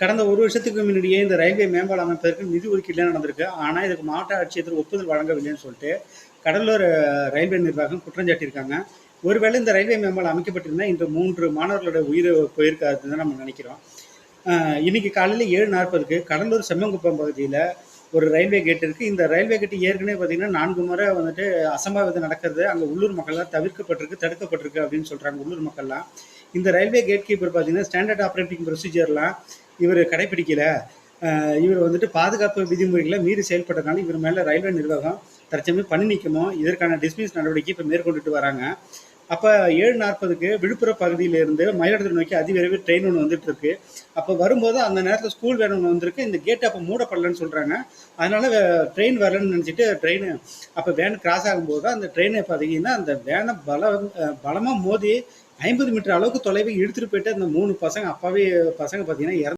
கடந்த ஒரு வருஷத்துக்கு முன்னாடியே இந்த ரயில்வே மேம்பாலம் அமைப்பதற்கு நிதி ஒதுக்கீடுல நடந்திருக்கு. ஆனால் இதுக்கு மாவட்ட ஆட்சியர் ஒப்புதல் வழங்கவில்லைன்னு சொல்லிட்டு கடலூர் ரயில்வே நிர்வாகம் குற்றம் சாட்டியிருக்காங்க. ஒருவேளை இந்த ரயில்வே மேம்பாலம் அமைக்கப்பட்டிருந்தா இந்த 3 மாணவர்களோட உயிர் போயிருக்காதுன்னு தான் நம்ம நினைக்கிறோம். இன்னைக்கு காலையில் 7:40க்கு கடலூர் செம்மங்குப்பம் பகுதியில் ஒரு ரயில்வே கேட் இருக்குது. இந்த ரயில்வே கேட் ஏற்கனவே பார்த்தீங்கன்னா 4 முறை வந்துட்டு அசம்பாவிதம் நடக்கிறது அங்கே உள்ளூர் மக்கள்லாம் தவிர்க்கப்பட்டிருக்கு, தடுக்கப்பட்டிருக்கு அப்படின்னு சொல்கிறாங்க உள்ளூர் மக்கள்லாம். இந்த ரயில்வே கேட் கீப்பர் பார்த்தீங்கன்னா ஸ்டாண்டர்ட் ஆப்ரேட்டிங் ப்ரொசீஜர்லாம் இவர் கடைப்பிடிக்கல. இவர் வந்துட்டு பாதுகாப்பு விதிமுறைகளை மீறி செயல்பட்டதுனால இவர் மேலே ரயில்வே நிர்வாகம் தற்சமயம் பணி நீக்கமும் இதற்கான டிஸ்மிஸ் நடவடிக்கை இப்போ மேற்கொண்டுட்டு வராங்க. அப்போ 7:40க்கு விழுப்புரம் பகுதியிலேருந்து மயிலாடுதுறை நோக்கி அதிவிரைவில் ட்ரெயின் ஒன்று வந்துட்டு இருக்கு. அப்போ வரும்போது அந்த நேரத்தில் ஸ்கூல் வேன் ஒன்று வந்திருக்கு. இந்த கேட் அப்போ மூடப்படலன்னு சொல்கிறாங்க. அதனால ட்ரெயின் வரலன்னு நினச்சிட்டு ட்ரெயின் அப்போ வேன் கிராஸ் ஆகும்போது அந்த ட்ரெயினை பார்த்தீங்கன்னா அந்த வேனை பலமாக மோதி 50 மீட்டர் அளவுக்கு தொலைவை இழுத்துட்டு போயிட்டு அந்த 3 பசங்க அப்பாவே பசங்க பார்த்தீங்கன்னா